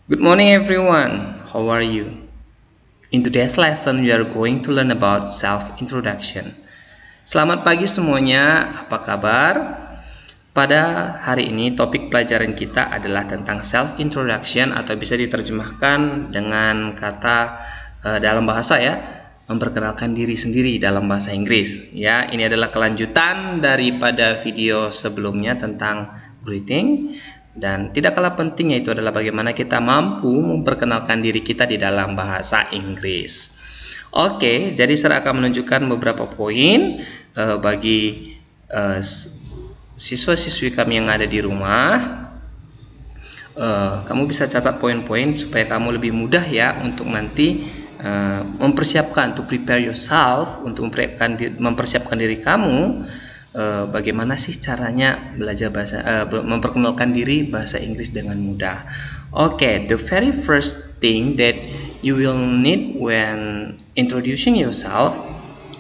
Good morning everyone, how are you? In today's lesson we are going to learn about self-introduction. Selamat pagi semuanya, apa kabar? Pada hari ini topik pelajaran kita adalah tentang self-introduction atau bisa diterjemahkan dengan kata dalam bahasa ya, memperkenalkan diri sendiri dalam bahasa Inggris. Ya, ini adalah kelanjutan daripada video sebelumnya tentang greeting. Dan tidak kalah penting yaitu adalah bagaimana kita mampu memperkenalkan diri kita di dalam bahasa Inggris. Oke, jadi saya akan menunjukkan beberapa poin bagi siswa-siswi kami yang ada di rumah. Kamu bisa catat poin-poin supaya kamu lebih mudah ya untuk nanti mempersiapkan, to prepare yourself, untuk mempersiapkan diri kamu. Bagaimana sih caranya belajar memperkenalkan diri bahasa Inggris dengan mudah. Oke, the very first thing that you will need when introducing yourself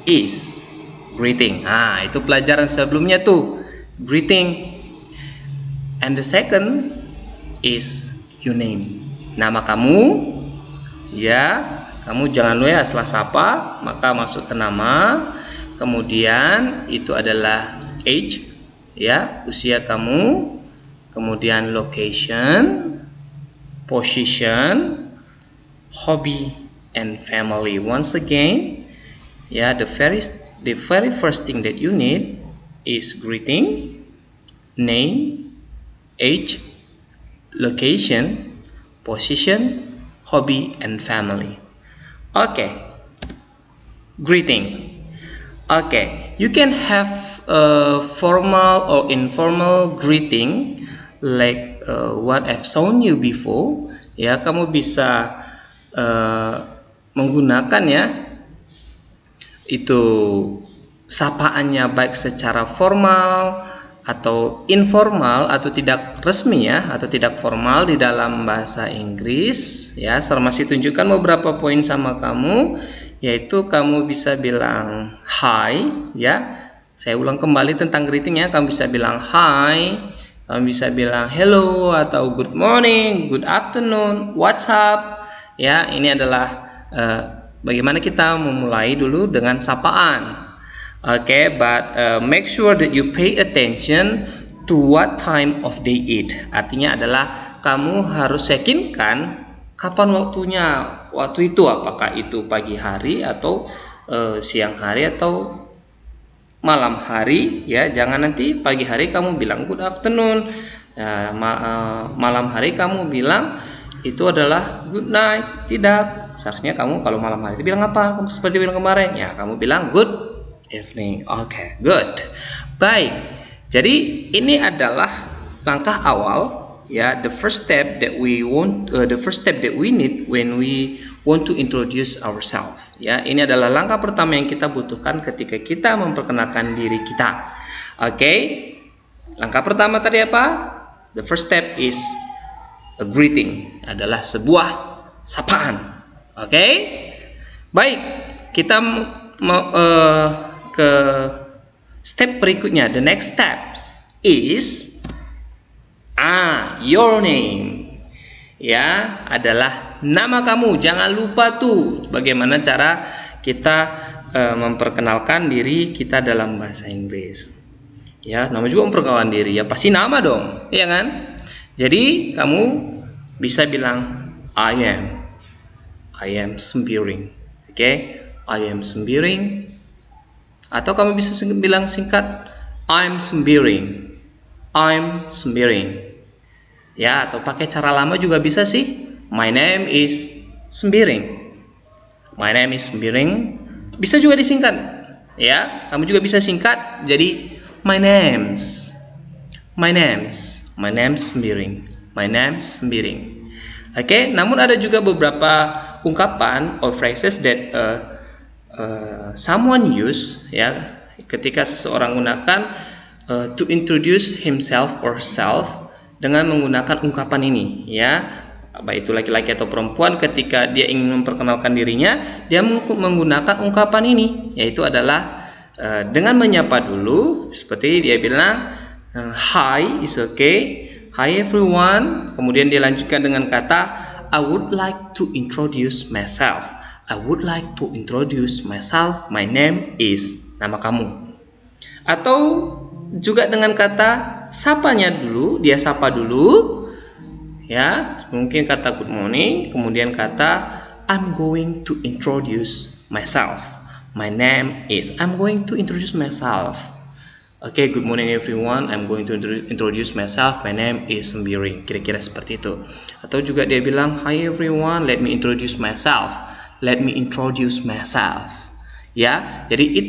is greeting. Nah, itu pelajaran sebelumnya tuh, greeting. And the second is your name. Nama kamu, ya, kamu jangan lupa ya setelah sapa, maka masuk ke nama. Kemudian itu adalah age, ya, usia kamu. Kemudian location, position, hobby, and family. Once again, ya, the very first thing that you need is greeting, name, age, location, position, hobby, and family. Okay, greeting. Okay, you can have a formal or informal greeting like what I've shown you before. Ya, kamu bisa menggunakan ya itu sapaannya baik secara formal atau informal atau tidak resmi ya, atau tidak formal di dalam bahasa Inggris ya. Saya masih tunjukkan beberapa poin sama kamu, yaitu kamu bisa bilang hi ya. Saya ulang kembali tentang greeting ya. Kamu bisa bilang hi, kamu bisa bilang hello atau good morning, good afternoon, what's up ya. Ini adalah bagaimana kita memulai dulu dengan sapaan. Okay, but make sure that you pay attention to what time of day it. Artinya adalah kamu harus yakinkan kapan waktunya. Waktu itu apakah itu pagi hari atau siang hari atau malam hari ya. Jangan nanti pagi hari kamu bilang good afternoon, malam hari kamu bilang itu adalah good night. Tidak, seharusnya kamu kalau malam hari bilang apa? Kamu seperti bilang kemarin ya, kamu bilang good evening. Oke, good. Baik. Jadi ini adalah langkah awal ya, the first step that we need when we want to introduce ourselves. Ya, ini adalah langkah pertama yang kita butuhkan ketika kita memperkenalkan diri kita. Oke. Langkah pertama tadi apa? The first step is a greeting, adalah sebuah sapaan. Oke. Baik, kita ke step berikutnya. The next steps is your name. Ya, adalah nama kamu. Jangan lupa tuh bagaimana cara kita memperkenalkan diri kita dalam bahasa Inggris. Ya, nama juga memperkenalkan diri. Ya, pasti nama dong, ya kan? Jadi kamu bisa bilang I am Sembiring. Oke, I am Sembiring. Atau kamu bisa bilang singkat I'm Sembiring. Ya, atau pakai cara lama juga bisa sih. My name is Sembiring. Bisa juga disingkat. Ya, kamu juga bisa singkat jadi my name's Sembiring. Oke, namun ada juga beberapa ungkapan or phrases that someone use ya, ketika seseorang gunakan to introduce himself or self dengan menggunakan ungkapan ini ya, baik itu laki-laki atau perempuan. Ketika dia ingin memperkenalkan dirinya, dia menggunakan ungkapan ini, yaitu adalah dengan menyapa dulu, seperti dia bilang hi is okay, hi everyone. Kemudian dia lanjutkan dengan kata I would like to introduce myself. I would like to introduce myself. My name is. Nama kamu. Atau juga dengan kata sapanya dulu, dia sapa dulu. Ya, mungkin kata good morning, kemudian kata I'm going to introduce myself. My name is. I'm going to introduce myself. Okay, good morning everyone. I'm going to introduce myself. My name is Sembiring. Kira-kira seperti itu. Atau juga dia bilang, hi everyone, let me introduce myself. Let me introduce myself. Ya, jadi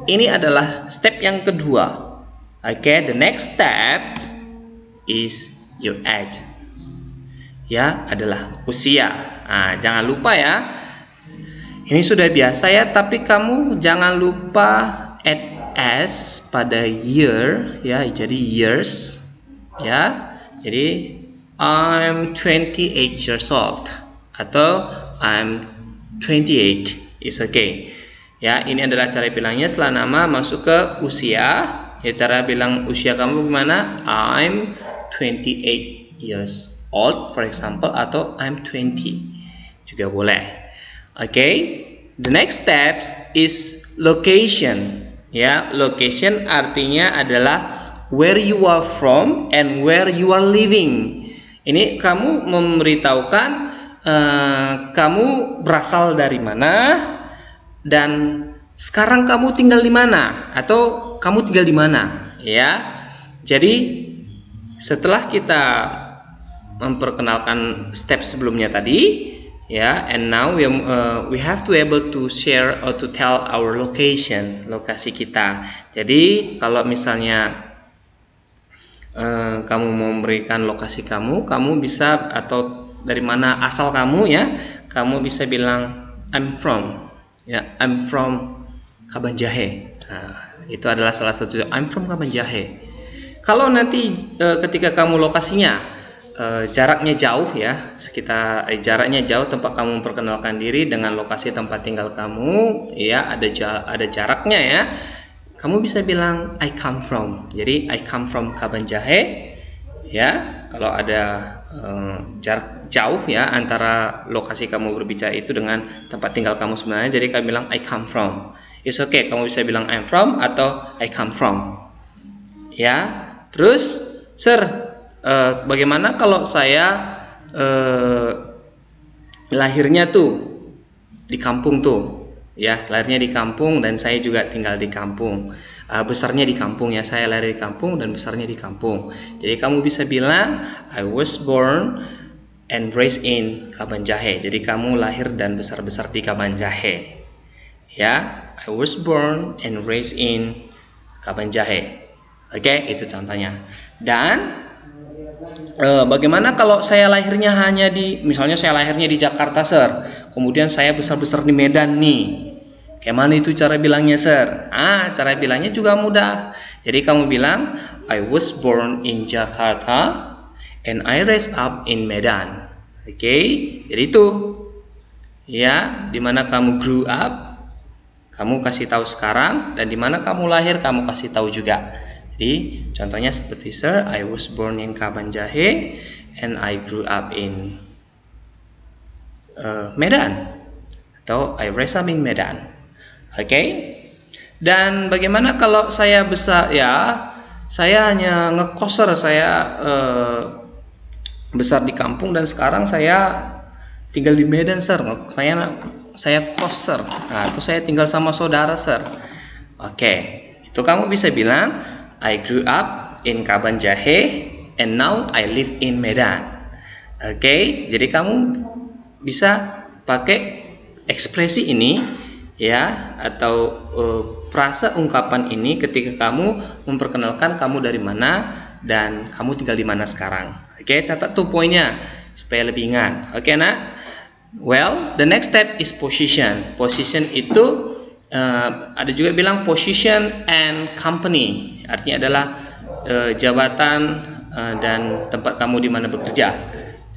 ini adalah step yang kedua. Okay, the next step is your age. Ya, adalah usia. Nah, jangan lupa ya. Ini sudah biasa ya, tapi kamu jangan lupa add s pada year ya, jadi years ya. Jadi I'm 28 years old atau I'm 28 is okay. Ya, ini adalah cara bilangnya setelah nama masuk ke usia. Ya, cara bilang usia kamu gimana? I'm 28 years old for example, atau I'm 20 juga boleh. Okay, the next steps is location. Ya, location artinya adalah where you are from and where you are living. Ini kamu memberitahukan kamu berasal dari mana dan sekarang kamu tinggal di mana atau kamu tinggal di mana, ya. Jadi setelah kita memperkenalkan step sebelumnya tadi, ya, and now we have to able to share or to tell our location, lokasi kita. Jadi kalau misalnya kamu memberikan lokasi kamu bisa, atau dari mana asal kamu ya, kamu bisa bilang I'm from, ya, I'm from Kabanjahe. Nah, itu adalah salah satu, I'm from Kabanjahe. Kalau nanti ketika kamu lokasinya jaraknya jauh ya, sekitar jaraknya jauh tempat kamu memperkenalkan diri dengan lokasi tempat tinggal kamu, ya, ada jaraknya ya. Kamu bisa bilang I come from. Jadi I come from Kabanjahe. Ya, kalau ada jarak jauh ya antara lokasi kamu berbicara itu dengan tempat tinggal kamu sebenarnya, jadi kamu bilang I come from. It's okay, kamu bisa bilang I'm from atau I come from. Ya, terus sir, bagaimana kalau saya lahirnya tuh di kampung tuh, ya, lahirnya di kampung dan saya juga tinggal di kampung, besarnya di kampung ya, saya lahir di kampung dan besarnya di kampung. Jadi kamu bisa bilang I was born and raised in Kabanjahe. Jadi kamu lahir dan besar di Kabanjahe, ya. I was born and raised in Kabanjahe. Oke, itu contohnya. Dan bagaimana kalau saya lahirnya hanya misalnya saya lahirnya di Jakarta, sir, kemudian saya besar di Medan nih. Kayak mana itu cara bilangnya, sir? Cara bilangnya juga mudah. Jadi kamu bilang I was born in Jakarta and I raised up in Medan. Oke, jadi itu ya, dimana kamu grew up kamu kasih tahu sekarang, dan dimana kamu lahir kamu kasih tahu juga. Jadi contohnya seperti sir, I was born in Kabanjahe and I grew up in Medan, atau I raised up in Medan. Oke. Dan bagaimana kalau saya besar ya, saya hanya ngekoser, saya besar di kampung dan sekarang saya tinggal di Medan, sir. Saya koser. Nah, itu saya tinggal sama saudara, sir. Oke. Itu kamu bisa bilang I grew up in Kabanjahe and now I live in Medan. Oke, jadi kamu bisa pakai ekspresi ini ya, atau frasa ungkapan ini ketika kamu memperkenalkan kamu dari mana dan kamu tinggal di mana sekarang. Oke, catat tuh poinnya supaya lebih ingat. Oke, nak? Well, the next step is position. Position itu ada juga bilang position and company. Artinya adalah jabatan dan tempat kamu di mana bekerja.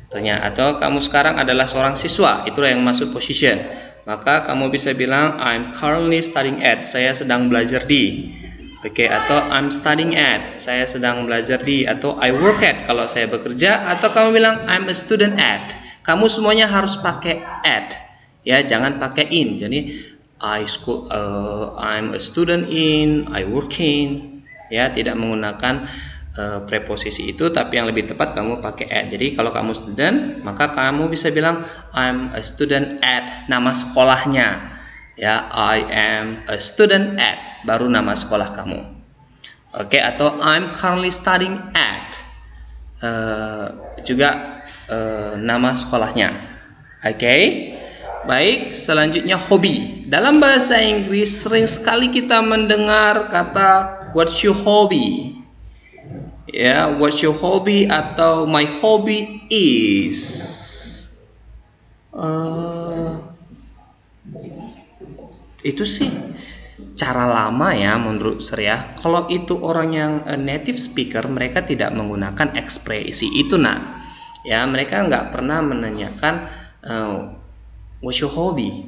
Contohnya, atau kamu sekarang adalah seorang siswa, itulah yang masuk position. Maka kamu bisa bilang I'm currently studying at. Saya sedang belajar di. Oke, atau I'm studying at. Saya sedang belajar di, atau I work at kalau saya bekerja, atau kamu bilang I'm a student at. kamu semuanya harus pakai at, ya, jangan pakai in. Jadi I'm a student in, I work in, ya, tidak menggunakan preposisi itu, tapi yang lebih tepat kamu pakai at. Jadi kalau kamu student, maka kamu bisa bilang I'm a student at nama sekolahnya, ya, I am a student at baru nama sekolah kamu. Oke, atau I'm currently studying at juga nama sekolahnya. Oke, baik. Selanjutnya hobi. Dalam bahasa Inggris sering sekali kita mendengar kata what's your hobby, ya, what's your hobby atau my hobby is. Itu sih cara lama ya menurut saya. Kalau itu orang yang native speaker, mereka tidak menggunakan ekspresi itu, nah, ya, mereka nggak pernah menanyakan what's your hobby,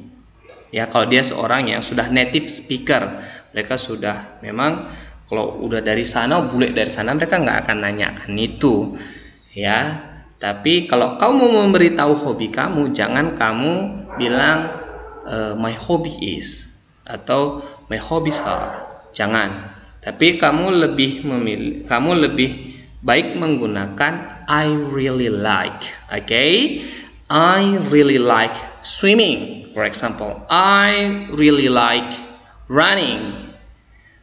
ya. Kalau dia seorang yang sudah native speaker, mereka sudah memang kalau udah dari sana, bule dari sana, mereka nggak akan nanyakan itu, ya. Tapi kalau kamu mau memberitahu hobi kamu, jangan kamu bilang my hobby is atau my hobbies are, jangan. Tapi kamu lebih baik menggunakan I really like. Okay, I really like swimming, for example. I really like running,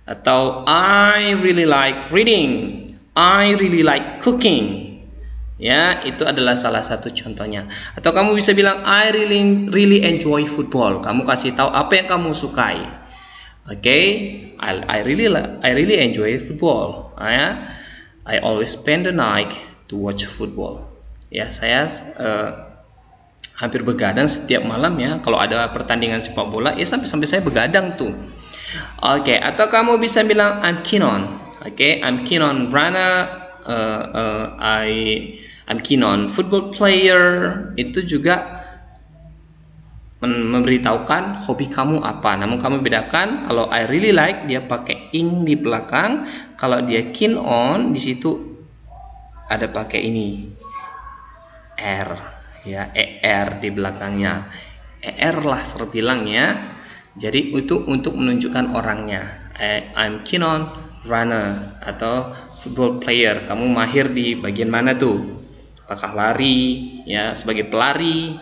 atau I really like reading, I really like cooking. Ya, itu adalah salah satu contohnya. Atau kamu bisa bilang I really enjoy football. Kamu kasih tahu apa yang kamu sukai. Oke, I really enjoy football. Ya, I always spend the night to watch football. Ya, saya hampir begadang setiap malam, ya. Kalau ada pertandingan sepak bola, ya, sampai saya begadang tuh. Oke, atau kamu bisa bilang I'm keen on. Oke, I'm keen on runner. I'm keen on football player. Itu juga memberitahukan hobi kamu apa. Namun kamu bedakan, kalau I really like dia pakai ing di belakang, kalau dia keen on di situ ada pakai ini r, ya, er di belakangnya. Er lah serbilangnya. Jadi itu untuk menunjukkan orangnya. I'm keen on runner atau football player. Kamu mahir di bagian mana tuh? Apakah lari, ya, sebagai pelari,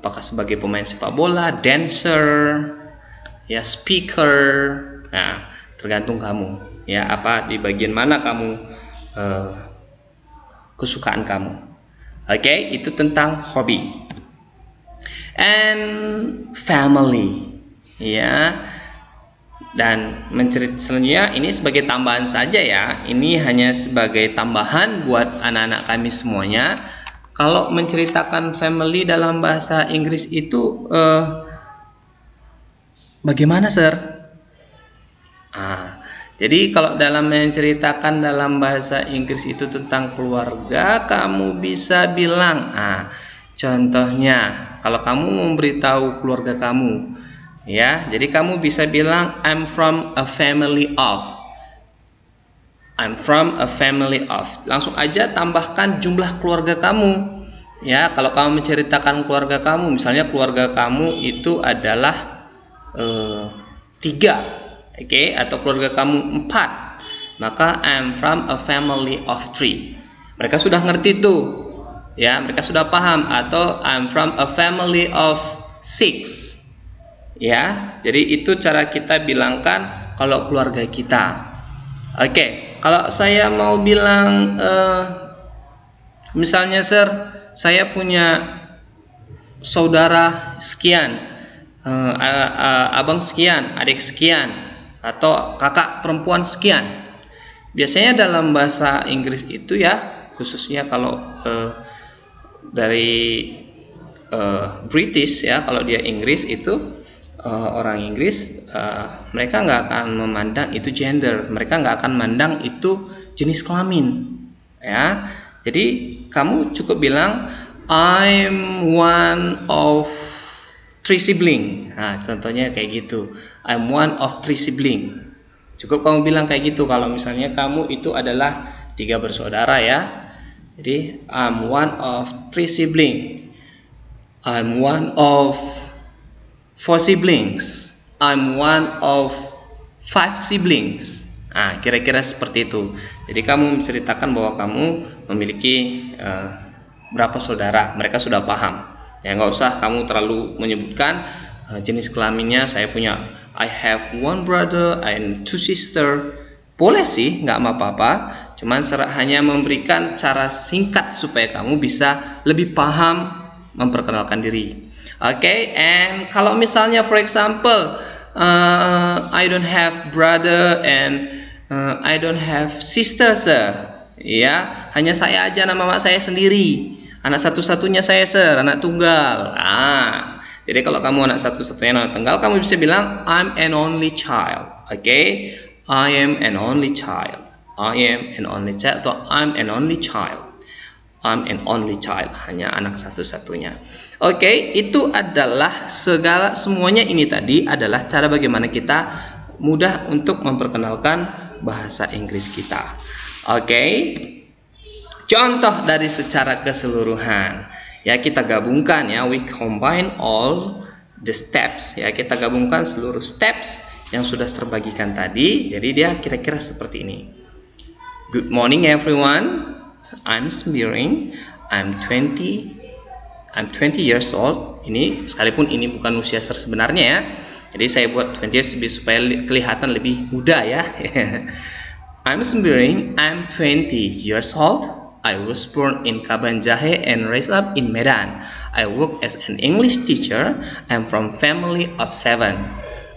apakah sebagai pemain sepak bola, dancer, ya, speaker. Nah, tergantung kamu, ya, apa di bagian mana kamu kesukaan kamu. Oke, itu tentang hobi. And family, ya. Dan selanjutnya ini sebagai tambahan saja, ya. Ini hanya sebagai tambahan buat anak-anak kami semuanya. Kalau menceritakan family dalam bahasa Inggris itu bagaimana, Sir? Jadi kalau dalam menceritakan dalam bahasa Inggris itu tentang keluarga, kamu bisa bilang, contohnya kalau kamu memberitahu keluarga kamu, ya, jadi kamu bisa bilang I'm from a family of. I'm from a family of. Langsung aja tambahkan jumlah keluarga kamu. Ya, kalau kamu menceritakan keluarga kamu, misalnya keluarga kamu itu adalah 3. Oke, atau keluarga kamu 4, maka I'm from a family of 3. Mereka sudah ngerti tuh, ya, mereka sudah paham. Atau I'm from a family of 6. Ya, jadi itu cara kita bilangkan kalau keluarga kita. Oke, kalau saya mau bilang misalnya, Sir, saya punya saudara sekian, abang sekian, adik sekian, atau kakak perempuan sekian. Biasanya dalam bahasa Inggris itu, ya, khususnya kalau dari British, ya, kalau dia Inggris itu orang Inggris, mereka nggak akan memandang itu gender, mereka nggak akan memandang itu jenis kelamin, ya. Jadi kamu cukup bilang I'm one of 3 sibling. Nah, contohnya kayak gitu, I'm one of 3 sibling. Cukup kamu bilang kayak gitu kalau misalnya kamu itu adalah 3 bersaudara, ya. Jadi I'm one of 3 sibling. I'm one of 4 siblings. I'm one of 5 siblings. Nah, kira-kira seperti itu. Jadi kamu menceritakan bahwa kamu memiliki berapa saudara. Mereka sudah paham. Ya, nggak usah kamu terlalu menyebutkan jenis kelaminnya. Saya punya, I have 1 brother and 2 sister. Boleh sih, nggak apa-apa. Cuman hanya memberikan cara singkat supaya kamu bisa lebih paham memperkenalkan diri. Okay, and kalau misalnya for example I don't have brother and I don't have sister, sir. Ya, hanya saya aja, nama mak saya sendiri. Anak satu-satunya saya, sir, anak tunggal. Jadi kalau kamu anak satu-satunya, anak tunggal, kamu bisa bilang I'm an only child. Okay, I am an only child. I am an only child atau I'm an only child. I'm an only child, hanya anak satu-satunya. Oke, itu adalah semuanya ini tadi adalah cara bagaimana kita mudah untuk memperkenalkan bahasa Inggris kita. Oke. Contoh dari secara keseluruhan. Ya, kita gabungkan ya, we combine all the steps ya, kita gabungkan seluruh steps yang sudah terbagikan tadi. Jadi dia kira-kira seperti ini. Good morning everyone. I'm Smiring. I'm 20 years old. Ini sekalipun ini bukan usia sebenarnya ya. Jadi saya buat 20 years supaya kelihatan lebih muda ya. I'm Smiring. I'm 20 years old. I was born in Kabanjahe and raised up in Medan. I work as an English teacher. I'm from family of 7.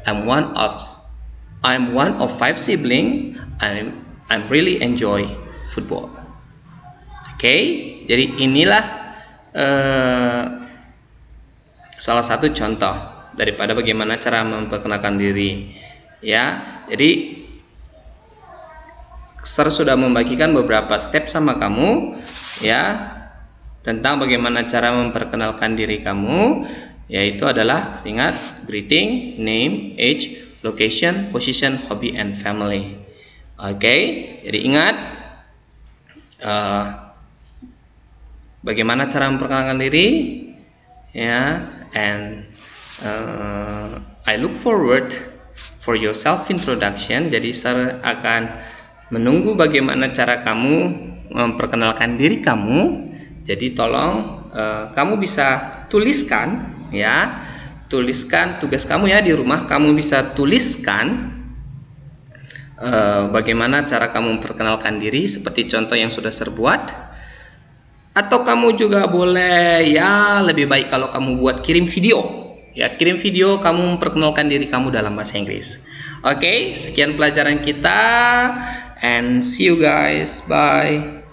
I'm one of 5 siblings. I'm really enjoy football. Oke, jadi inilah salah satu contoh daripada bagaimana cara memperkenalkan diri. Ya, jadi Sir sudah membagikan beberapa step sama kamu ya tentang bagaimana cara memperkenalkan diri kamu, yaitu adalah ingat greeting, name, age, location, position, hobby, and family. Oke, jadi ingat bagaimana cara memperkenalkan diri ya, and I look forward for your self introduction. Jadi Sir akan menunggu bagaimana cara kamu memperkenalkan diri kamu. Jadi tolong kamu bisa tuliskan ya, tuliskan tugas kamu ya di rumah. Kamu bisa tuliskan bagaimana cara kamu memperkenalkan diri seperti contoh yang sudah Sir buat. Atau kamu juga boleh ya, lebih baik kalau kamu buat kirim video. Ya, kirim video kamu memperkenalkan diri kamu dalam bahasa Inggris. Oke, sekian pelajaran kita and see you guys. Bye.